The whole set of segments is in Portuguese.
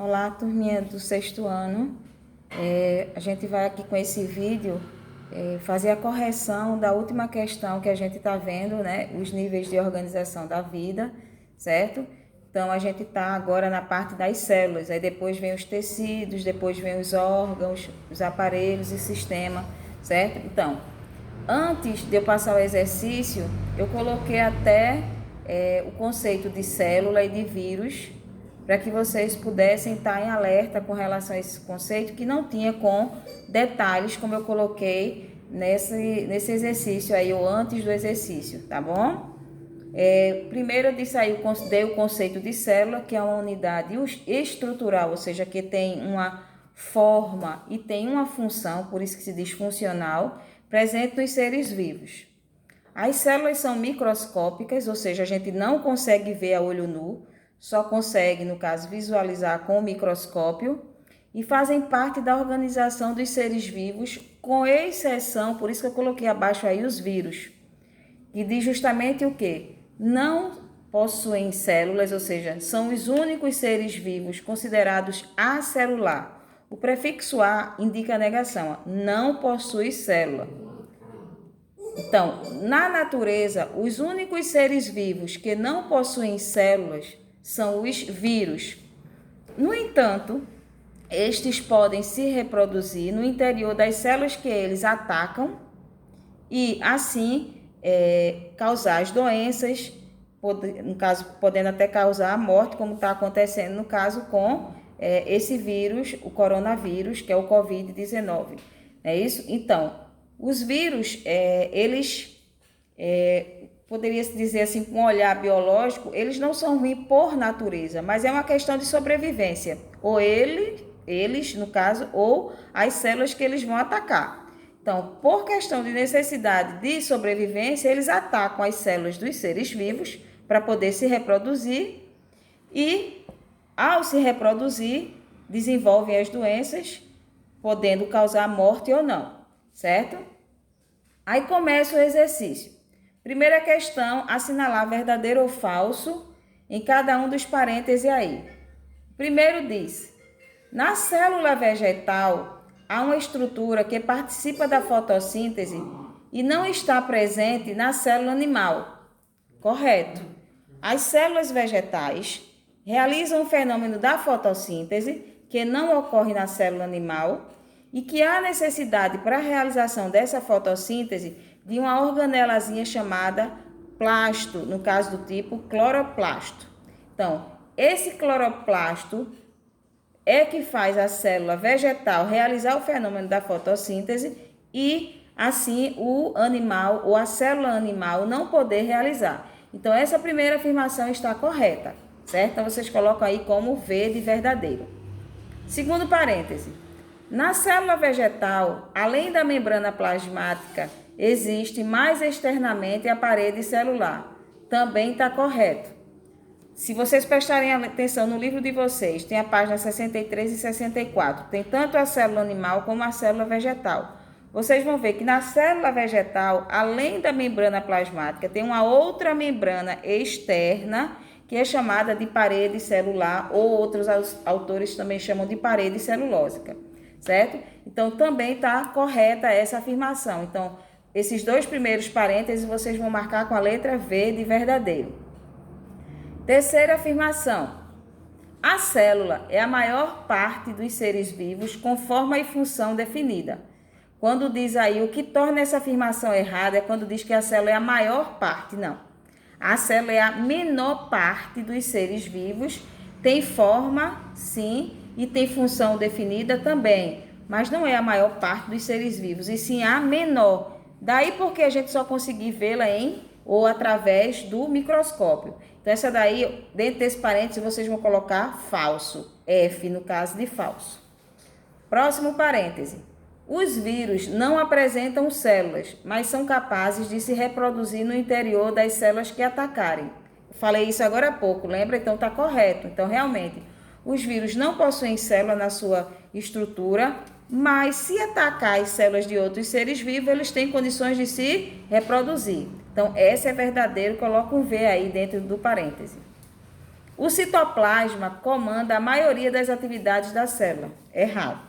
Olá, turminha do sexto ano. A gente vai aqui com esse vídeo fazer a correção da última questão que a gente está vendo, né? Os níveis de organização da vida, certo? Então, a gente está agora na parte das células, aí depois vem os tecidos, depois vem os órgãos, os aparelhos e sistema, certo? Então, antes de eu passar o exercício, eu coloquei até o conceito de célula e de vírus, para que vocês pudessem estar em alerta com relação a esse conceito, que não tinha com detalhes, como eu coloquei nesse exercício aí, ou antes do exercício, tá bom? Primeiro eu disse aí, dei o conceito de célula, que é uma unidade estrutural, ou seja, que tem uma forma e tem uma função, por isso que se diz funcional, presente nos seres vivos. As células são microscópicas, ou seja, a gente não consegue ver a olho nu, só consegue, no caso, visualizar com o microscópio, e fazem parte da organização dos seres vivos, com exceção, por isso que eu coloquei abaixo aí os vírus, que diz justamente o quê? Não possuem células, ou seja, são os únicos seres vivos considerados acelular. O prefixo A indica a negação, não possui célula. Então, na natureza, os únicos seres vivos que não possuem células são os vírus. No entanto, estes podem se reproduzir no interior das células que eles atacam e, assim, causar as doenças, no caso, podendo até causar a morte, como está acontecendo no caso com esse vírus, o coronavírus, que é o Covid-19. É isso? Então, os vírus, eles, poderia-se dizer assim, com um olhar biológico, eles não são ruins por natureza, mas é uma questão de sobrevivência. Ou eles, no caso, ou as células que eles vão atacar. Então, por questão de necessidade de sobrevivência, eles atacam as células dos seres vivos para poder se reproduzir e, ao se reproduzir, desenvolvem as doenças, podendo causar morte ou não, certo? Aí começa o exercício. Primeira questão, assinalar verdadeiro ou falso em cada um dos parênteses aí. Primeiro diz, na célula vegetal, há uma estrutura que participa da fotossíntese e não está presente na célula animal. Correto. As células vegetais realizam o fenômeno da fotossíntese, que não ocorre na célula animal, e que há necessidade para a realização dessa fotossíntese de uma organelazinha chamada plasto, no caso do tipo cloroplasto. Então, esse cloroplasto é que faz a célula vegetal realizar o fenômeno da fotossíntese e, assim, o animal ou a célula animal não poder realizar. Então, essa primeira afirmação está correta, certo? Então, vocês colocam aí como V de verdadeiro. Segundo parêntese. Na célula vegetal, além da membrana plasmática, existe mais externamente a parede celular. Também está correto. Se vocês prestarem atenção no livro de vocês, tem a página 63 e 64. Tem tanto a célula animal como a célula vegetal. Vocês vão ver que na célula vegetal, além da membrana plasmática, tem uma outra membrana externa que é chamada de parede celular, ou outros autores também chamam de parede celulósica, certo? Então, também está correta essa afirmação. Então, esses dois primeiros parênteses vocês vão marcar com a letra V de verdadeiro. Terceira afirmação. A célula é a maior parte dos seres vivos com forma e função definida. Quando diz aí o que torna essa afirmação errada é quando diz que a célula é a maior parte, não. A célula é a menor parte dos seres vivos, tem forma, sim, e tem função definida também, mas não é a maior parte dos seres vivos, e sim a menor. Daí porque a gente só conseguir vê-la ou através do microscópio. Então, essa daí, dentro desse parênteses, vocês vão colocar falso, F no caso de falso. Próximo parêntese. Os vírus não apresentam células, mas são capazes de se reproduzir no interior das células que atacarem. Falei isso agora há pouco, lembra? Então está correto. Então, realmente, os vírus não possuem célula na sua estrutura, mas se atacar as células de outros seres vivos, eles têm condições de se reproduzir. Então, essa é verdadeiro, coloca um V aí dentro do parêntese. O citoplasma comanda a maioria das atividades da célula. Errado.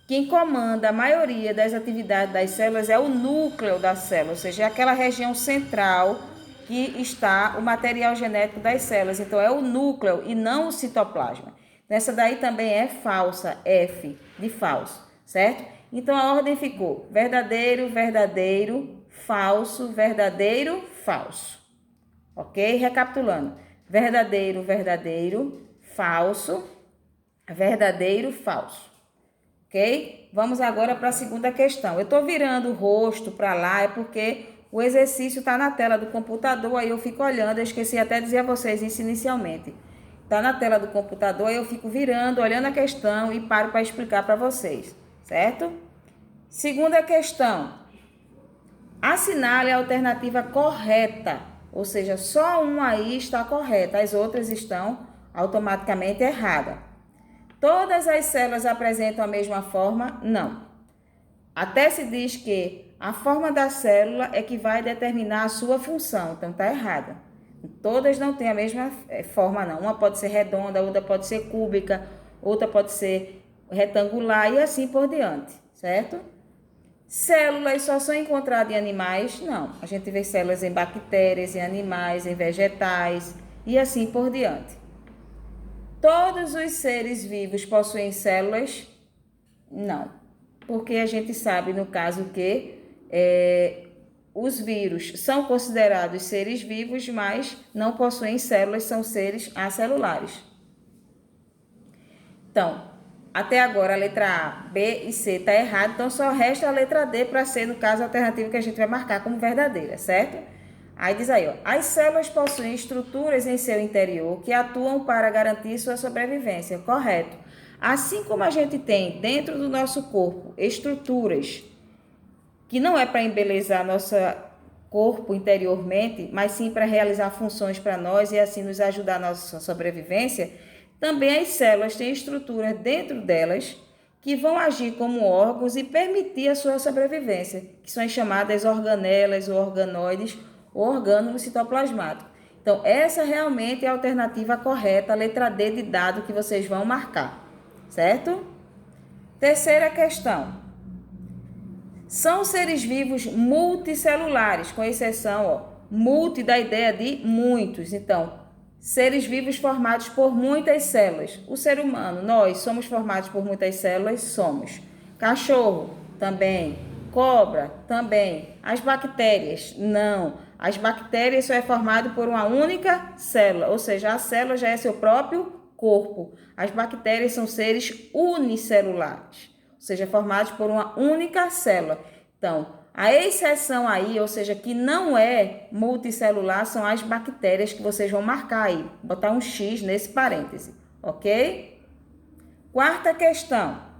Quem comanda a maioria das atividades das células é o núcleo da célula, ou seja, é aquela região central que está o material genético das células. Então, é o núcleo e não o citoplasma. Essa daí também é falsa, F, de falso, certo? Então, a ordem ficou verdadeiro, verdadeiro, falso, verdadeiro, falso. Ok? Recapitulando. Verdadeiro, verdadeiro, falso, verdadeiro, falso. Ok? Vamos agora para a segunda questão. Eu estou virando o rosto para lá, é porque o exercício está na tela do computador, aí eu fico olhando, eu esqueci até de dizer a vocês isso inicialmente. Está na tela do computador, aí eu fico virando, olhando a questão e paro para explicar para vocês, certo? Segunda questão. Assinale a alternativa correta, ou seja, só uma aí está correta, as outras estão automaticamente erradas. Todas as células apresentam a mesma forma? Não. Até se diz que a forma da célula é que vai determinar a sua função, então está errada. Todas não têm a mesma forma, não. Uma pode ser redonda, outra pode ser cúbica, outra pode ser retangular e assim por diante, certo? Células só são encontradas em animais? Não. A gente vê células em bactérias, em animais, em vegetais e assim por diante. Todos os seres vivos possuem células? Não. Porque a gente sabe, no caso, que os vírus são considerados seres vivos, mas não possuem células, são seres acelulares. Então, até agora a letra A, B e C está errada, então só resta a letra D para ser, no caso, a alternativa que a gente vai marcar como verdadeira, certo? Aí diz aí, ó, as células possuem estruturas em seu interior que atuam para garantir sua sobrevivência, correto? Assim como a gente tem dentro do nosso corpo estruturas que não é para embelezar nosso corpo interiormente, mas sim para realizar funções para nós e assim nos ajudar na nossa sobrevivência, também as células têm estruturas dentro delas que vão agir como órgãos e permitir a sua sobrevivência, que são as chamadas organelas ou organoides ou orgânulos citoplasmáticos. Então, essa realmente é a alternativa correta, a letra D de dado que vocês vão marcar, certo? Terceira questão. São seres vivos multicelulares, com exceção, multi da ideia de muitos. Então, seres vivos formados por muitas células. O ser humano, nós somos formados por muitas células? Somos. Cachorro, também. Cobra, também. As bactérias, não. As bactérias só é formado por uma única célula, ou seja, a célula já é seu próprio corpo. As bactérias são seres unicelulares, ou seja, formados por uma única célula. Então, a exceção aí, ou seja, que não é multicelular, são as bactérias que vocês vão marcar aí, botar um X nesse parêntese, ok? Quarta questão.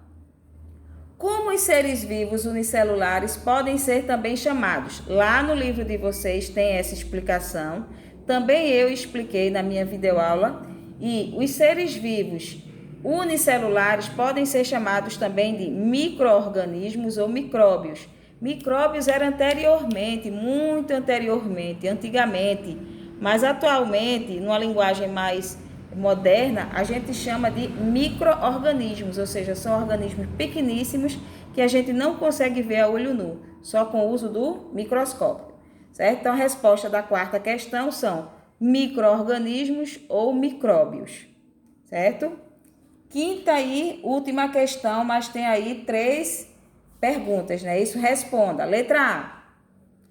Como os seres vivos unicelulares podem ser também chamados? Lá no livro de vocês tem essa explicação. Também eu expliquei na minha videoaula. E os seres vivos unicelulares podem ser chamados também de micro-organismos ou micróbios. Micróbios era anteriormente, muito anteriormente, antigamente, mas atualmente, numa linguagem mais moderna, a gente chama de micro-organismos, ou seja, são organismos pequeníssimos que a gente não consegue ver a olho nu, só com o uso do microscópio, certo? Então, a resposta da quarta questão são micro-organismos ou micróbios, certo? Quinta e última questão, mas tem aí 3 perguntas, né? Isso responda. Letra A.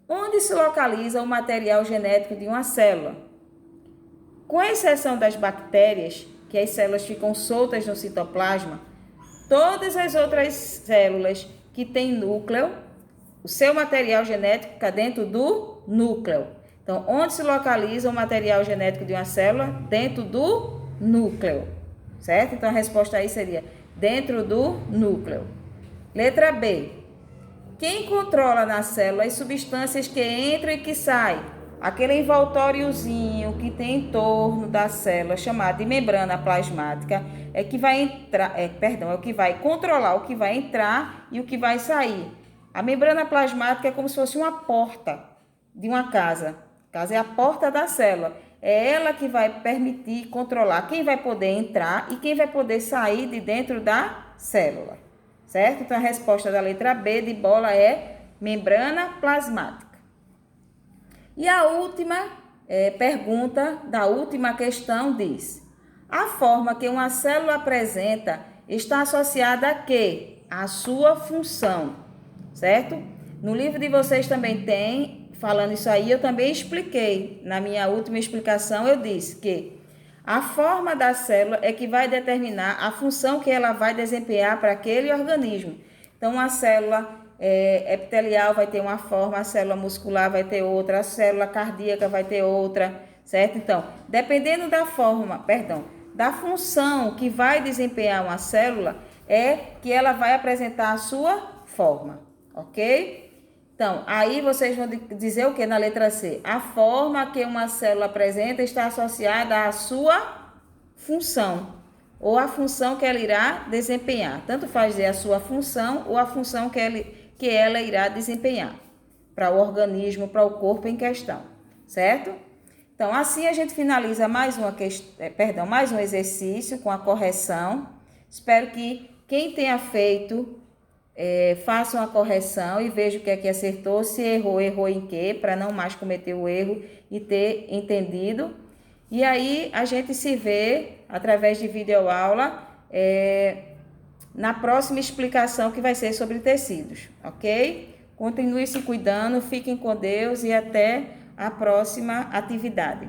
Onde se localiza o material genético de uma célula? Com exceção das bactérias, que as células ficam soltas no citoplasma, todas as outras células que têm núcleo, o seu material genético fica dentro do núcleo. Então, onde se localiza o material genético de uma célula? Dentro do núcleo, certo? Então, a resposta aí seria dentro do núcleo. Letra B. Quem controla na célula as substâncias que entram e que saem? Aquele envoltóriozinho que tem em torno da célula, chamado de membrana plasmática, é que vai entrar, é o que vai controlar o que vai entrar e o que vai sair. A membrana plasmática é como se fosse uma porta de uma casa. A casa é a porta da célula. é ela que vai permitir controlar quem vai poder entrar e quem vai poder sair de dentro da célula, certo? Então, a resposta da letra B de bola é membrana plasmática. E a última pergunta da última questão diz: a forma que uma célula apresenta está associada a quê? A sua função, certo? No livro de vocês também tem, falando isso aí, eu também expliquei. Na minha última explicação, eu disse que a forma da célula é que vai determinar a função que ela vai desempenhar para aquele organismo. Então, a célula epitelial vai ter uma forma, a célula muscular vai ter outra, a célula cardíaca vai ter outra, certo? Então, dependendo da forma, da função que vai desempenhar uma célula, é que ela vai apresentar a sua forma, ok? Então, aí vocês vão dizer o que na letra C? A forma que uma célula apresenta está associada à sua função, ou a função que ela irá desempenhar. Tanto faz dizer a sua função ou a função que ela irá desempenhar para o organismo, para o corpo em questão, certo? Então, assim a gente finaliza mais um exercício com a correção. Espero que quem tenha feito faça uma correção e veja o que é que acertou, se errou em quê, para não mais cometer o erro e ter entendido. E aí a gente se vê através de videoaula na próxima explicação que vai ser sobre tecidos, ok? Continue se cuidando, fiquem com Deus e até a próxima atividade.